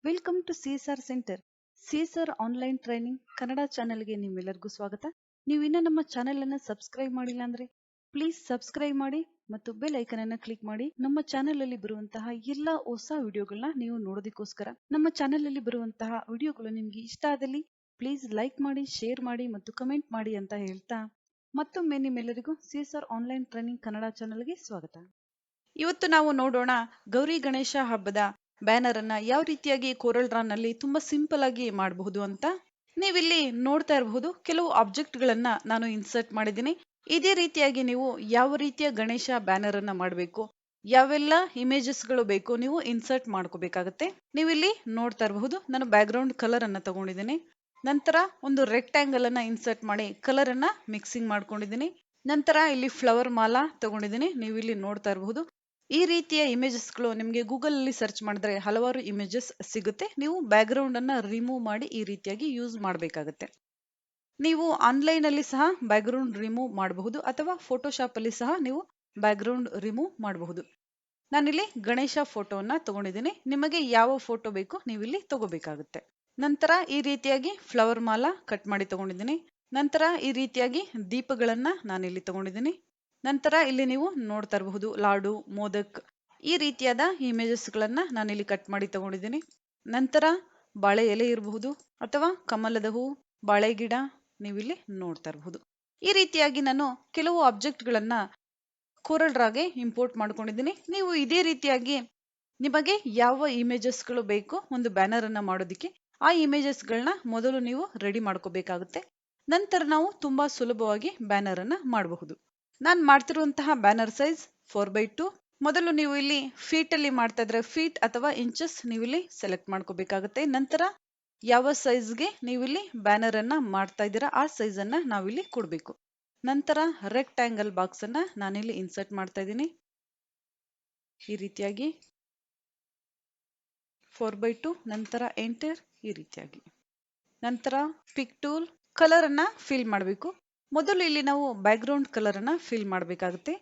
Welcome to CSR centre. CSR online training Kannada ಚಾನೆಲ್ಗೆ ನಿಮ್ಮೆಲ್ಲರಿಗೂ ಸ್ವಾಗತ. ನೀವು ಇನ್ನೂ ನಮ್ಮ ಚಾನೆಲ್ ಅನ್ನು ಸಬ್ಸ್ಕ್ರೈಬ್ ಮಾಡಿಲ್ಲ ಅಂದ್ರೆ ಪ್ಲೀಸ್ ಸಬ್ಸ್ಕ್ರೈಬ್ ಮಾಡಿ ಮತ್ತು ಬೆಲ್ ಐಕನ್ ಅನ್ನು ಕ್ಲಿಕ್ ಮಾಡಿ. ನಮ್ಮ ಚಾನೆಲ್ ಅಲ್ಲಿ ಬರುವಂತಹ ಎಲ್ಲಾ ಹೊಸ ವಿಡಿಯೋಗಳನ್ನ ನೀವು ನೋಡೋದಕ್ಕೋಸ್ಕರ. ನಮ್ಮ ಚಾನೆಲ್ ಅಲ್ಲಿ ಬರುವಂತಹ ವಿಡಿಯೋಗಳು ನಿಮ್ಗೆ ಇಷ್ಟ ಆದಲ್ಲಿ ಪ್ಲೀಸ್ ಲೈಕ್ ಮಾಡಿ, ಶೇರ್ ಮಾಡಿ ಮತ್ತು ಕಮೆಂಟ್ ಮಾಡಿ ಅಂತ ಹೇಳ್ತಾ ಮತ್ತೊಮ್ಮೆ ನಿಮ್ಮೆಲ್ಲರಿಗೂ ಸಿಎಸ್ಆರ್ ಆನ್ಲೈನ್ ಟ್ರೈನಿಂಗ್ ಕನ್ನಡ ಚಾನೆಲ್ಗೆ ಸ್ವಾಗತ. ಇವತ್ತು ನಾವು ನೋಡೋಣ ಗೌರಿ ಗಣೇಶ ಹಬ್ಬದ ಬ್ಯಾನರ್ ಅನ್ನ ಯಾವ ರೀತಿಯಾಗಿ ಕೋರಲ್ ಡ್ರಾ ನಲ್ಲಿ ತುಂಬಾ ಸಿಂಪಲ್ ಆಗಿ ಮಾಡಬಹುದು ಅಂತ. ನೀವಿಲ್ಲಿ ನೋಡ್ತಾ ಇರಬಹುದು ಕೆಲವು ಆಬ್ಜೆಕ್ಟ್ ಗಳನ್ನ ನಾನು ಇನ್ಸರ್ಟ್ ಮಾಡಿದ್ದೀನಿ. ಇದೇ ರೀತಿಯಾಗಿ ನೀವು ಯಾವ ರೀತಿಯ ಗಣೇಶ ಬ್ಯಾನರ್ ಅನ್ನ ಮಾಡಬೇಕು, ಯಾವೆಲ್ಲ ಇಮೇಜಸ್ ಗಳು ಬೇಕು ನೀವು ಇನ್ಸರ್ಟ್ ಮಾಡ್ಕೋಬೇಕಾಗತ್ತೆ. ನೀವಿಲ್ಲಿ ನೋಡ್ತಾ ಇರಬಹುದು ನಾನು ಬ್ಯಾಕ್ ಗ್ರೌಂಡ್ ಕಲರ್ ಅನ್ನ ತಗೊಂಡಿದ್ದೀನಿ. ನಂತರ ಒಂದು ರೆಕ್ಟ್ಯಾಂಗಲ್ ಅನ್ನ ಇನ್ಸರ್ಟ್ ಮಾಡಿ ಕಲರ್ ಅನ್ನ ಮಿಕ್ಸಿಂಗ್ ಮಾಡ್ಕೊಂಡಿದ್ದೀನಿ. ನಂತರ ಇಲ್ಲಿ ಫ್ಲವರ್ ಮಾಲಾ ತಗೊಂಡಿದ್ದೀನಿ. ನೀವು ಇಲ್ಲಿ ನೋಡ್ತಾ ಇರಬಹುದು ಈ ರೀತಿಯ ಇಮೇಜಸ್ ಗಳು ನಿಮಗೆ ಗೂಗಲ್ ಅಲ್ಲಿ ಸರ್ಚ್ ಮಾಡಿದ್ರೆ ಹಲವಾರು ಇಮೇಜಸ್ ಸಿಗುತ್ತೆ. ನೀವು ಬ್ಯಾಕ್ ಗ್ರೌಂಡ್ ಅನ್ನ ರಿಮೂವ್ ಮಾಡಿ ಈ ರೀತಿಯಾಗಿ ಯೂಸ್ ಮಾಡಬೇಕಾಗುತ್ತೆ. ನೀವು ಆನ್ಲೈನ್ ಅಲ್ಲಿ ಸಹ ಬ್ಯಾಕ್ ಗ್ರೌಂಡ್ ರಿಮೂವ್ ಮಾಡಬಹುದು ಅಥವಾ ಫೋಟೋಶಾಪ್ ಅಲ್ಲಿ ಸಹ ನೀವು ಬ್ಯಾಕ್ ಗ್ರೌಂಡ್ ರಿಮೂವ್ ಮಾಡಬಹುದು. ನಾನಿಲ್ಲಿ ಗಣೇಶ ಫೋಟೋವನ್ನ ತಗೊಂಡಿದ್ದೀನಿ. ನಿಮಗೆ ಯಾವ ಫೋಟೋ ಬೇಕು ನೀವು ಇಲ್ಲಿ ತಗೋಬೇಕಾಗುತ್ತೆ. ನಂತರ ಈ ರೀತಿಯಾಗಿ ಫ್ಲವರ್ ಮಾಲಾ ಕಟ್ ಮಾಡಿ ತಗೊಂಡಿದ್ದೀನಿ. ನಂತರ ಈ ರೀತಿಯಾಗಿ ದೀಪಗಳನ್ನ ನಾನಿಲ್ಲಿ ತಗೊಂಡಿದ್ದೀನಿ. ನಂತರ ಇಲ್ಲಿ ನೀವು ನೋಡ್ತಾ ಇರಬಹುದು ಲಾಡು, ಮೋದಕ್ ಈ ರೀತಿಯಾದ ಇಮೇಜಸ್ ಗಳನ್ನ ನಾನಿಲ್ಲಿ ಕಟ್ ಮಾಡಿ ತಗೊಂಡಿದ್ದೀನಿ. ನಂತರ ಬಾಳೆ ಎಲೆ ಇರಬಹುದು ಅಥವಾ ಕಮಲದ ಹೂ, ಬಾಳೆ ಗಿಡ ನೀವಿಲ್ಲಿ ನೋಡ್ತಾ ಇರಬಹುದು. ಈ ರೀತಿಯಾಗಿ ನಾನು ಕೆಲವು ಆಬ್ಜೆಕ್ಟ್ ಗಳನ್ನ ಕೋರಲ್ ಡ್ರಾಗೆ ಇಂಪೋರ್ಟ್ ಮಾಡ್ಕೊಂಡಿದ್ದೀನಿ. ನೀವು ಇದೇ ರೀತಿಯಾಗಿ ನಿಮಗೆ ಯಾವ ಇಮೇಜಸ್ ಗಳು ಬೇಕು ಒಂದು ಬ್ಯಾನರ್ ಅನ್ನ ಮಾಡೋದಕ್ಕೆ ಆ ಇಮೇಜಸ್ ಗಳನ್ನ ಮೊದಲು ನೀವು ರೆಡಿ ಮಾಡ್ಕೋಬೇಕಾಗುತ್ತೆ. ನಂತರ ನಾವು ತುಂಬಾ ಸುಲಭವಾಗಿ ಬ್ಯಾನರ್ ಅನ್ನ ಮಾಡಬಹುದು. ನಾನು ಮಾಡ್ತಿರುವಂತಹ ಬ್ಯಾನರ್ ಸೈಜ್ 4x2. ಮೊದಲು ನೀವು ಇಲ್ಲಿ ಫೀಟ್ ಅಲ್ಲಿ ಮಾಡ್ತಾ ಇದ್ರೆ ಫೀಟ್ ಅಥವಾ ಇಂಚಸ್ ನೀವು ಇಲ್ಲಿ ಸೆಲೆಕ್ಟ್ ಮಾಡ್ಕೋಬೇಕಾಗುತ್ತೆ. ನಂತರ ಯಾವ ಸೈಜ್ಗೆ ನೀವು ಇಲ್ಲಿ ಬ್ಯಾನರ್ ಅನ್ನ ಮಾಡ್ತಾ ಇದ್ದೀರಾ ಆ ಸೈಜ್ ಅನ್ನ ನಾವಿಲ್ಲಿ ಕೊಡಬೇಕು. ನಂತರ ರೆಕ್ಟ್ಯಾಂಗಲ್ ಬಾಕ್ಸ್ ಅನ್ನ ನಾನಿಲ್ಲಿ ಇನ್ಸರ್ಟ್ ಮಾಡ್ತಾ ಇದ್ದೀನಿ. ಈ ರೀತಿಯಾಗಿ 4x2 ನಂತರ ಎಂಟರ್ ಈ ರೀತಿಯಾಗಿ. ನಂತರ ಪಿಕ್ ಟೂಲ್ ಕಲರ್ ಅನ್ನ ಫಿಲ್ ಮಾಡಬೇಕು. ಮೊದಲು ಇಲ್ಲಿ ನಾವು ಬ್ಯಾಕ್ ಗ್ರೌಂಡ್ ಕಲರ್ ಅನ್ನ ಫಿಲ್ ಮಾಡಬೇಕಾಗುತ್ತೆ.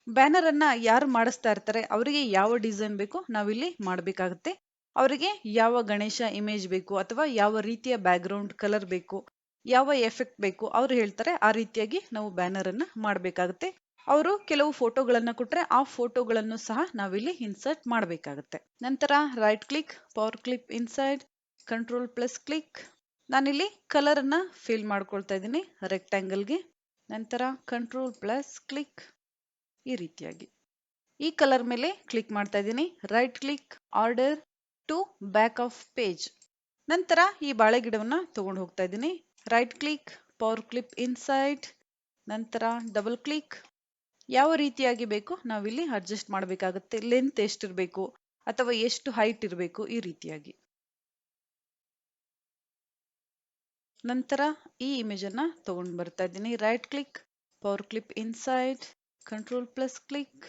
ಬ್ಯಾನರ್ ಅನ್ನ ಯಾರು ಮಾಡಿಸ್ತಾ ಇರ್ತಾರೆ ಅವರಿಗೆ ಯಾವ ಡಿಸೈನ್ ಬೇಕು ನಾವಿಲ್ಲಿ ಮಾಡಬೇಕಾಗುತ್ತೆ. ಅವರಿಗೆ ಯಾವ ಗಣೇಶ ಇಮೇಜ್ ಬೇಕು ಅಥವಾ ಯಾವ ರೀತಿಯ ಬ್ಯಾಕ್ ಗ್ರೌಂಡ್ ಕಲರ್ ಬೇಕು, ಯಾವ ಎಫೆಕ್ಟ್ ಬೇಕು ಅವ್ರು ಹೇಳ್ತಾರೆ ಆ ರೀತಿಯಾಗಿ ನಾವು ಬ್ಯಾನರ್ ಅನ್ನ ಮಾಡಬೇಕಾಗುತ್ತೆ. ಅವರು ಕೆಲವು ಫೋಟೋಗಳನ್ನ ಕೊಟ್ರೆ ಆ ಫೋಟೋಗಳನ್ನು ಸಹ ನಾವಿಲ್ಲಿ ಇನ್ಸರ್ಟ್ ಮಾಡಬೇಕಾಗುತ್ತೆ. ನಂತರ right click, power clip inside, control plus click. ನಾನಿಲ್ಲಿ ಕಲರ್ ಅನ್ನ ಫಿಲ್ ಮಾಡ್ಕೊಳ್ತಾ ಇದ್ದೀನಿ ರೆಕ್ಟ್ಯಾಂಗಲ್ಗೆ. ನಂತರ ಕಂಟ್ರೋಲ್ ಪ್ಲಸ್ ಕ್ಲಿಕ್ ಈ ರೀತಿಯಾಗಿ ಈ ಕಲರ್ ಮೇಲೆ ಕ್ಲಿಕ್ ಮಾಡ್ತಾ ಇದ್ದೀನಿ. Right click, order to back of page. ನಂತರ ಈ ಬಾಳೆ ಗಿಡವನ್ನ ತಗೊಂಡು ಹೋಗ್ತಾ ಇದ್ದೀನಿ. Right click, power clip inside, ನಂತರ ಡಬಲ್ ಕ್ಲಿಕ್. ಯಾವ ರೀತಿಯಾಗಿ ಬೇಕು ನಾವಿಲ್ಲಿ ಅಡ್ಜಸ್ಟ್ ಮಾಡಬೇಕಾಗುತ್ತೆ. ಲೆಂತ್ ಎಷ್ಟಿರಬೇಕು ಅಥವಾ ಎಷ್ಟು ಹೈಟ್ ಇರಬೇಕು ಈ ರೀತಿಯಾಗಿ. ನಂತರ ಈ ಇಮೇಜ್ ಅನ್ನ ತಗೊಂಡು ಬರ್ತಾ ಇದ್ದೀನಿ. Right click, power clip inside, control plus click.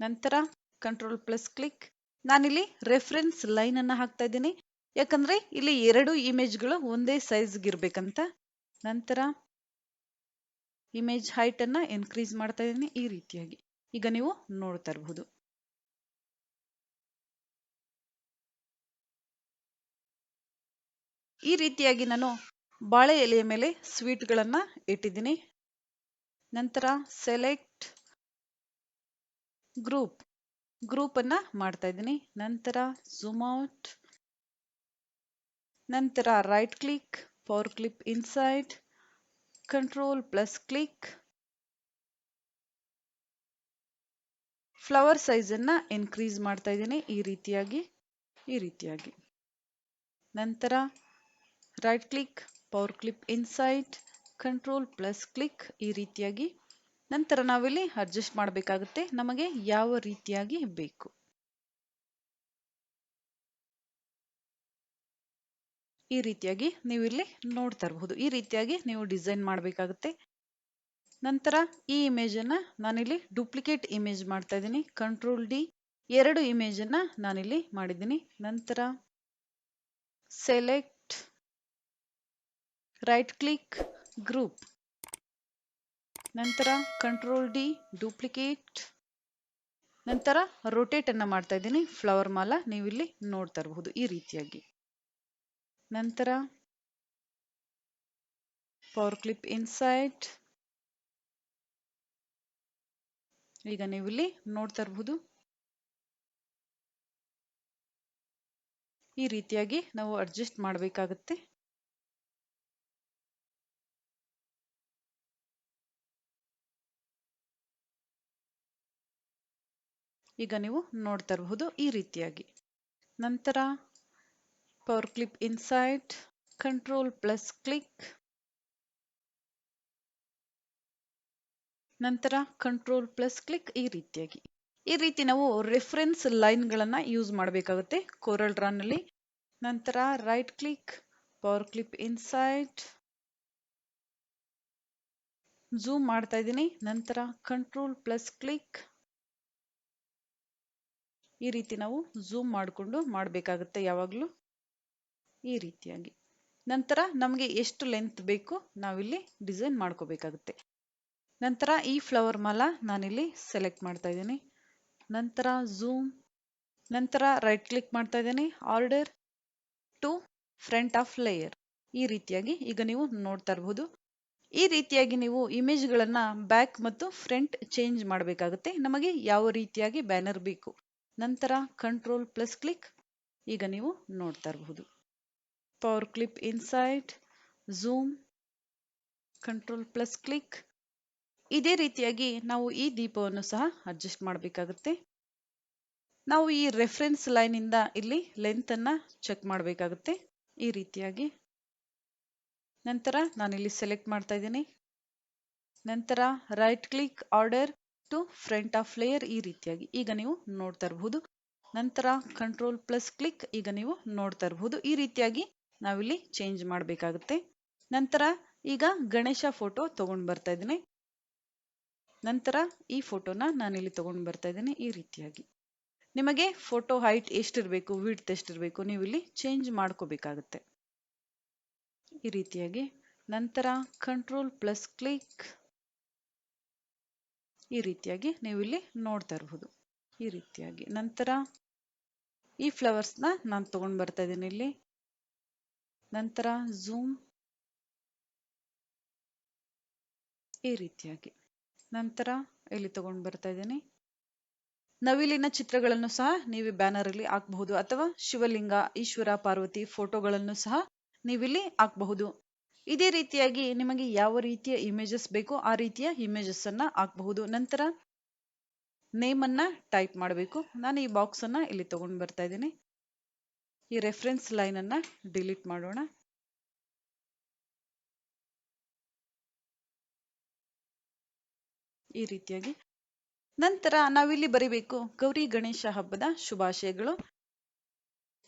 ನಂತರ ಕಂಟ್ರೋಲ್ ಪ್ಲಸ್ ಕ್ಲಿಕ್. ನಾನಿಲ್ಲಿ ರೆಫರೆನ್ಸ್ ಲೈನ್ ಅನ್ನ ಹಾಕ್ತಾ ಇದ್ದೀನಿ. ಯಾಕಂದ್ರೆ ಇಲ್ಲಿ ಎರಡು ಇಮೇಜ್ಗಳು ಒಂದೇ ಸೈಜ್ಗೆ ಇರ್ಬೇಕಂತ. ನಂತರ ಇಮೇಜ್ ಹೈಟ್ ಅನ್ನ ಇನ್ಕ್ರೀಸ್ ಮಾಡ್ತಾ ಇದ್ದೀನಿ ಈ ರೀತಿಯಾಗಿ. ಈಗ ನೀವು ನೋಡ್ತಾ ಇರಬಹುದು. ಈ ರೀತಿಯಾಗಿ ನಾನು ಬಾಳೆ ಎಲೆಯ ಮೇಲೆ ಸ್ವೀಟ್ ಗಳನ್ನ ಇಟ್ಟಿದ್ದೀನಿ. ನಂತರ ಸೆಲೆಕ್ಟ್ ಗ್ರೂಪ್ ಅನ್ನ ಮಾಡ್ತಾ ಇದ್ದೀನಿ. ನಂತರ ಝೂಮ್ ಔಟ್. ನಂತರ right click, power clip inside, control plus click. Flower size ಅನ್ನ ಇನ್ಕ್ರೀಸ್ ಮಾಡ್ತಾ ಇದ್ದೀನಿ ಈ ರೀತಿಯಾಗಿ. ನಂತರ right click, power clip inside, control plus click ಈ ರೀತಿಯಾಗಿ. ನಂತರ ನಾವಿಲ್ಲಿ ಅಡ್ಜಸ್ಟ್ ಮಾಡಬೇಕಾಗುತ್ತೆ ನಮಗೆ ಯಾವ ರೀತಿಯಾಗಿ ಬೇಕು. ಈ ರೀತಿಯಾಗಿ ನೀವು ಇಲ್ಲಿ ನೋಡ್ತಾ ಇರಬಹುದು. ಈ ರೀತಿಯಾಗಿ ನೀವು ಡಿಸೈನ್ ಮಾಡಬೇಕಾಗುತ್ತೆ. ನಂತರ ಈ ಇಮೇಜ್ ಅನ್ನ ನಾನಿಲ್ಲಿ ಡೂಪ್ಲಿಕೇಟ್ ಇಮೇಜ್ ಮಾಡ್ತಾ ಇದ್ದೀನಿ. ಕಂಟ್ರೋಲ್ ಡಿ, ಎರಡು ಇಮೇಜ್ ಅನ್ನ ನಾನಿಲ್ಲಿ ಮಾಡಿದ್ದೀನಿ. ನಂತರ ಸೆಲೆಕ್ಟ್, ರೈಟ್ ಕ್ಲಿಕ್, ಗ್ರೂಪ್. ನಂತರ ಕಂಟ್ರೋಲ್ ಡಿ, ಡೂಪ್ಲಿಕೇಟ್. ನಂತರ ರೊಟೇಟ್ ಅನ್ನ ಮಾಡ್ತಾ ಇದ್ದೀನಿ. ಫ್ಲವರ್ ಮಾಲ ನೀವಿಲ್ಲಿ ನೋಡ್ತಾ ಇರಬಹುದು ಈ ರೀತಿಯಾಗಿ. ನಂತರ ಪವರ್ ಕ್ಲಿಪ್ ಇನ್ಸೈಡ್, ಈಗ ನೀವಿಲ್ಲಿ ನೋಡ್ತಾ ಇರಬಹುದು ಈ ರೀತಿಯಾಗಿ ನಾವು ಅಡ್ಜಸ್ಟ್ ಮಾಡಬೇಕಾಗುತ್ತೆ. ಈಗ ನೀವು ನೋಡ್ತಾ ಇರಬಹುದು ಈ ರೀತಿಯಾಗಿ. ನಂತರ power clip inside, control plus click, ನಂತರ ಕಂಟ್ರೋಲ್ ಪ್ಲಸ್ ಕ್ಲಿಕ್ ಈ ರೀತಿಯಾಗಿ. ಈ ರೀತಿ ನಾವು ರೆಫರೆನ್ಸ್ ಲೈನ್ ಗಳನ್ನ ಯೂಸ್ ಮಾಡಬೇಕಾಗುತ್ತೆ ಕೋರಲ್ ಡ್ರಾ ನಲ್ಲಿ. ನಂತರ right click, power clip inside, zoom ಮಾಡ್ತಾ ಇದ್ದೀನಿ. ನಂತರ ಕಂಟ್ರೋಲ್ ಪ್ಲಸ್ ಕ್ಲಿಕ್, ಈ ರೀತಿ ನಾವು ಝೂಮ್ ಮಾಡಿಕೊಂಡು ಮಾಡಬೇಕಾಗುತ್ತೆ ಯಾವಾಗಲೂ ಈ ರೀತಿಯಾಗಿ. ನಂತರ ನಮಗೆ ಎಷ್ಟು ಲೆಂತ್ ಬೇಕು ನಾವಿಲ್ಲಿ ಡಿಸೈನ್ ಮಾಡ್ಕೋಬೇಕಾಗುತ್ತೆ. ನಂತರ ಈ ಫ್ಲವರ್ ಮಾಲ ನಾನಿಲ್ಲಿ ಸೆಲೆಕ್ಟ್ ಮಾಡ್ತಾ ಇದ್ದೀನಿ. ನಂತರ ಝೂಮ್, ನಂತರ ರೈಟ್ ಕ್ಲಿಕ್ ಮಾಡ್ತಾ ಇದ್ದೀನಿ, order to front of layer ಈ ರೀತಿಯಾಗಿ. ಈಗ ನೀವು ನೋಡ್ತಾ ಇರಬಹುದು ಈ ರೀತಿಯಾಗಿ ನೀವು ಇಮೇಜ್ಗಳನ್ನ ಬ್ಯಾಕ್ ಮತ್ತು ಫ್ರಂಟ್ ಚೇಂಜ್ ಮಾಡಬೇಕಾಗುತ್ತೆ ನಮಗೆ ಯಾವ ರೀತಿಯಾಗಿ ಬ್ಯಾನರ್ ಬೇಕು. ನಂತರ ಕಂಟ್ರೋಲ್ ಪ್ಲಸ್ ಕ್ಲಿಕ್, ಈಗ ನೀವು ನೋಡ್ತಾ ಇರಬಹುದು power clip inside, zoom, control plus click. ಇದೇ ರೀತಿಯಾಗಿ ನಾವು ಈ ದೀಪವನ್ನು ಸಹ ಅಡ್ಜಸ್ಟ್ ಮಾಡಬೇಕಾಗುತ್ತೆ. ನಾವು ಈ ರೆಫರೆನ್ಸ್ ಲೈನ್ ಇಂದ ಇಲ್ಲಿ ಲೆಂತ್ ಅನ್ನ ಚೆಕ್ ಮಾಡಬೇಕಾಗುತ್ತೆ ಈ ರೀತಿಯಾಗಿ. ನಂತರ ನಾನಿಲ್ಲಿ ಸೆಲೆಕ್ಟ್ ಮಾಡ್ತಾ ಇದ್ದೀನಿ. ನಂತರ right click, order to front of layer ಈ ರೀತಿಯಾಗಿ. ಈಗ ನೀವು ನೋಡ್ತಾ ಇರಬಹುದು. ನಂತರ ಕಂಟ್ರೋಲ್ ಪ್ಲಸ್ ಕ್ಲಿಕ್, ಈಗ ನೀವು ನೋಡ್ತಾ ಇರಬಹುದು ಈ ರೀತಿಯಾಗಿ ನಾವಿಲ್ಲಿ ಚೇಂಜ್ ಮಾಡಬೇಕಾಗುತ್ತೆ. ನಂತರ ಈಗ ಗಣೇಶ ಫೋಟೋ ತಗೊಂಡು ಬರ್ತಾ ಇದ್ದೀನಿ. ನಂತರ ಈ ಫೋಟೋನ ನಾನಿಲ್ಲಿ ತಗೊಂಡು ಬರ್ತಾ ಇದ್ದೀನಿ ಈ ರೀತಿಯಾಗಿ. ನಿಮಗೆ ಫೋಟೋ ಹೈಟ್ ಎಷ್ಟಿರಬೇಕು, ವಿಡ್ತ್ ಎಷ್ಟಿರಬೇಕು ನೀವು ಇಲ್ಲಿ ಚೇಂಜ್ ಮಾಡ್ಕೋಬೇಕಾಗುತ್ತೆ ಈ ರೀತಿಯಾಗಿ. ನಂತರ ಕಂಟ್ರೋಲ್ ಪ್ಲಸ್ ಕ್ಲಿಕ್, ಈ ರೀತಿಯಾಗಿ ನೀವು ಇಲ್ಲಿ ನೋಡ್ತಾ ಇರಬಹುದು ಈ ರೀತಿಯಾಗಿ. ನಂತರ ಈ ಫ್ಲವರ್ಸ್ ನಾನು ತಗೊಂಡು ಬರ್ತಾ ಇದ್ದೀನಿ ಇಲ್ಲಿ. ನಂತರ ಝೂಮ್ ಈ ರೀತಿಯಾಗಿ. ನಂತರ ಇಲ್ಲಿ ತಗೊಂಡು ಬರ್ತಾ ಇದ್ದೀನಿ. ನವಿಲಿನ ಚಿತ್ರಗಳನ್ನು ಸಹ ನೀವು ಬ್ಯಾನರ್ ಅಲ್ಲಿ ಹಾಕಬಹುದು, ಅಥವಾ ಶಿವಲಿಂಗ, ಈಶ್ವರ, ಪಾರ್ವತಿ ಫೋಟೋಗಳನ್ನು ಸಹ ನೀವಿಲ್ಲಿ ಹಾಕಬಹುದು. ಇದೇ ರೀತಿಯಾಗಿ ನಿಮಗೆ ಯಾವ ರೀತಿಯ ಇಮೇಜಸ್ ಬೇಕೋ ಆ ರೀತಿಯ ಇಮೇಜಸ್ ಅನ್ನ ಹಾಕಬಹುದು. ನಂತರ ನೇಮ್ ಅನ್ನ ಟೈಪ್ ಮಾಡಬೇಕು. ನಾನು ಈ ಬಾಕ್ಸ್ ಅನ್ನ ಇಲ್ಲಿ ತಗೊಂಡು ಬರ್ತಾ ಇದ್ದೀನಿ. ಈ ರೆಫರೆನ್ಸ್ ಲೈನ್ ಅನ್ನ ಡಿಲೀಟ್ ಮಾಡೋಣ. ಈ ರೀತಿಯಾಗಿ. ನಂತರ ನಾವಿಲ್ಲಿ ಬರೀಬೇಕು ಗೌರಿ ಗಣೇಶ ಹಬ್ಬದ ಶುಭಾಶಯಗಳು.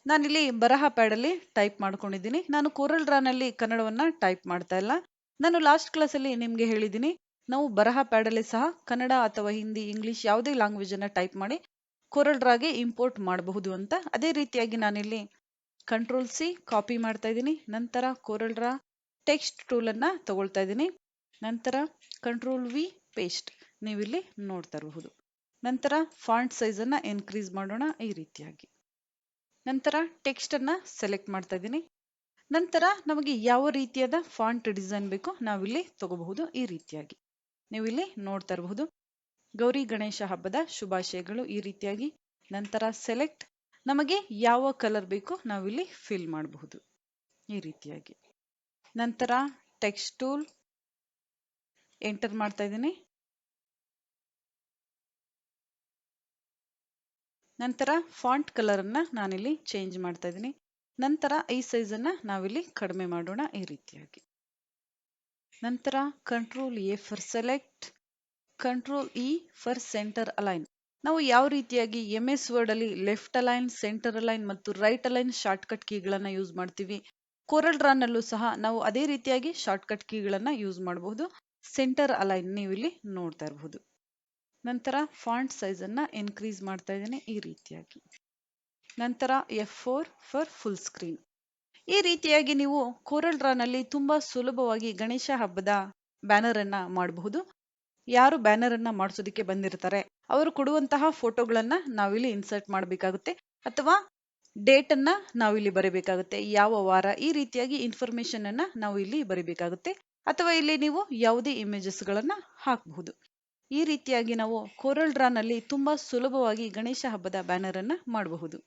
ನಾನಿಲ್ಲಿ ಬರಹ ಪ್ಯಾಡ್ ಅಲ್ಲಿ ಟೈಪ್ ಮಾಡ್ಕೊಂಡಿದ್ದೀನಿ. ನಾನು ಕೋರಲ್ ಡ್ರಾ ನಲ್ಲಿ ಕನ್ನಡವನ್ನ ಟೈಪ್ ಮಾಡ್ತಾ ಇಲ್ಲ. ನಾನು ಲಾಸ್ಟ್ ಕ್ಲಾಸ್ ಅಲ್ಲಿ ನಿಮ್ಗೆ ಹೇಳಿದ್ದೀನಿ ನಾವು ಬರಹ ಪ್ಯಾಡ್ ಅಲ್ಲಿ ಸಹ ಕನ್ನಡ ಅಥವಾ ಹಿಂದಿ, ಇಂಗ್ಲಿಷ್ ಯಾವುದೇ ಲ್ಯಾಂಗ್ವೇಜ್ ಅನ್ನ ಟೈಪ್ ಮಾಡಿ ಕೋರಲ್ ಡ್ರಾಗೆ ಇಂಪೋರ್ಟ್ ಮಾಡಬಹುದು ಅಂತ. ಅದೇ ರೀತಿಯಾಗಿ ನಾನಿಲ್ಲಿ ಕಂಟ್ರೋಲ್ ಸಿ ಕಾಪಿ ಮಾಡ್ತಾ ಇದ್ದೀನಿ. ನಂತರ ಕೋರಲ್ ಡ್ರಾ ಟೆಕ್ಸ್ಟ್ ಟೂಲ್ ಅನ್ನ ತಗೊಳ್ತಾ ಇದ್ದೀನಿ. ನಂತರ ಕಂಟ್ರೋಲ್ ವಿ ಪೇಸ್ಟ್ ನೀವಿಲ್ಲಿ ನೋಡ್ತಾ ಇರಬಹುದು. ನಂತರ ಫಾಂಟ್ ಸೈಜ್ ಅನ್ನ ಇನ್ಕ್ರೀಸ್ ಮಾಡೋಣ ಈ ರೀತಿಯಾಗಿ. ನಂತರ ಟೆಕ್ಸ್ಟ್ ಅನ್ನ ಸೆಲೆಕ್ಟ್ ಮಾಡ್ತಾ ಇದ್ದೀನಿ. ನಂತರ ನಮಗೆ ಯಾವ ರೀತಿಯಾದ ಫಾಂಟ್ ಡಿಸೈನ್ ಬೇಕೋ ನಾವಿಲ್ಲಿ ತಗೋಬಹುದು ಈ ರೀತಿಯಾಗಿ. ನೀವು ಇಲ್ಲಿ ನೋಡ್ತಾ ಇರಬಹುದು ಗೌರಿ ಗಣೇಶ ಹಬ್ಬದ ಶುಭಾಶಯಗಳು ಈ ರೀತಿಯಾಗಿ. ನಂತರ ಸೆಲೆಕ್ಟ್, ನಮಗೆ ಯಾವ ಕಲರ್ ಬೇಕೋ ನಾವಿಲ್ಲಿ ಫಿಲ್ ಮಾಡಬಹುದು ಈ ರೀತಿಯಾಗಿ. ನಂತರ ಟೆಕ್ಸ್ಟ್ ಟೂಲ್ ಎಂಟರ್ ಮಾಡ್ತಾ ಇದ್ದೀನಿ. ನಂತರ ಫಾಂಟ್ ಕಲರ್ ಅನ್ನ ನಾನಿಲ್ಲಿ ಚೇಂಜ್ ಮಾಡ್ತಾ ಇದ್ದೀನಿ. ನಂತರ ಈ ಸೈಜ್ ಅನ್ನ ನಾವಿಲ್ಲಿ ಕಡಿಮೆ ಮಾಡೋಣ ಈ ರೀತಿಯಾಗಿ. ನಂತರ control A for select, control E for centre align. ನಾವು ಯಾವ ರೀತಿಯಾಗಿ MS ವರ್ಡ್ ಅಲ್ಲಿ ಲೆಫ್ಟ್ ಅಲೈನ್, ಸೆಂಟರ್ ಅಲೈನ್ ಮತ್ತು ರೈಟ್ ಅಲೈನ್ ಶಾರ್ಟ್ ಕಟ್ ಕೀಗಳನ್ನ ಯೂಸ್ ಮಾಡ್ತೀವಿ, ಕೋರಲ್ ಡ್ರಾ ನಲ್ಲೂ ಸಹ ನಾವು ಅದೇ ರೀತಿಯಾಗಿ ಶಾರ್ಟ್ ಕಟ್ ಕೀಗಳನ್ನ ಯೂಸ್ ಮಾಡಬಹುದು. ಸೆಂಟರ್ ಅಲೈನ್ ನೀವು ಇಲ್ಲಿ ನೋಡ್ತಾ ಇರಬಹುದು. ನಂತರ ಫಾಂಟ್ ಸೈಜ್ ಅನ್ನ ಇನ್ಕ್ರೀಸ್ ಮಾಡ್ತಾ ಇದ್ದೀನಿ ಈ ರೀತಿಯಾಗಿ. ನಂತರ F4 ಫಾರ್ ಫುಲ್ ಸ್ಕ್ರೀನ್. ಈ ರೀತಿಯಾಗಿ ನೀವು ಕೋರಲ್ ಡ್ರಾ ನಲ್ಲಿ ತುಂಬಾ ಸುಲಭವಾಗಿ ಗಣೇಶ ಹಬ್ಬದ ಬ್ಯಾನರ್ ಅನ್ನ ಮಾಡಬಹುದು. ಯಾರು ಬ್ಯಾನರ್ ಅನ್ನ ಮಾಡಿಸೋದಕ್ಕೆ ಬಂದಿರ್ತಾರೆ ಅವರು ಕೊಡುವಂತಹ ಫೋಟೋಗಳನ್ನ ನಾವಿಲ್ಲಿ ಇನ್ಸರ್ಟ್ ಮಾಡಬೇಕಾಗುತ್ತೆ, ಅಥವಾ ಡೇಟ್ ಅನ್ನ ನಾವಿಲ್ಲಿ ಬರೀಬೇಕಾಗುತ್ತೆ, ಯಾವ ವಾರ, ಈ ರೀತಿಯಾಗಿ ಇನ್ಫಾರ್ಮೇಶನ್ ಅನ್ನ ನಾವು ಇಲ್ಲಿ ಬರೀಬೇಕಾಗುತ್ತೆ. ಅಥವಾ ಇಲ್ಲಿ ನೀವು ಯಾವುದೇ ಇಮೇಜಸ್ ಗಳನ್ನ ಹಾಕಬಹುದು. ಈ ರೀತಿಯಾಗಿ ನಾವು ಕೋರಲ್ ಡ್ರಾ ನಲ್ಲಿ ತುಂಬಾ ಸುಲಭವಾಗಿ ಗಣೇಶ ಹಬ್ಬದ ಬ್ಯಾನರ್ ಅನ್ನ ಮಾಡಬಹುದು.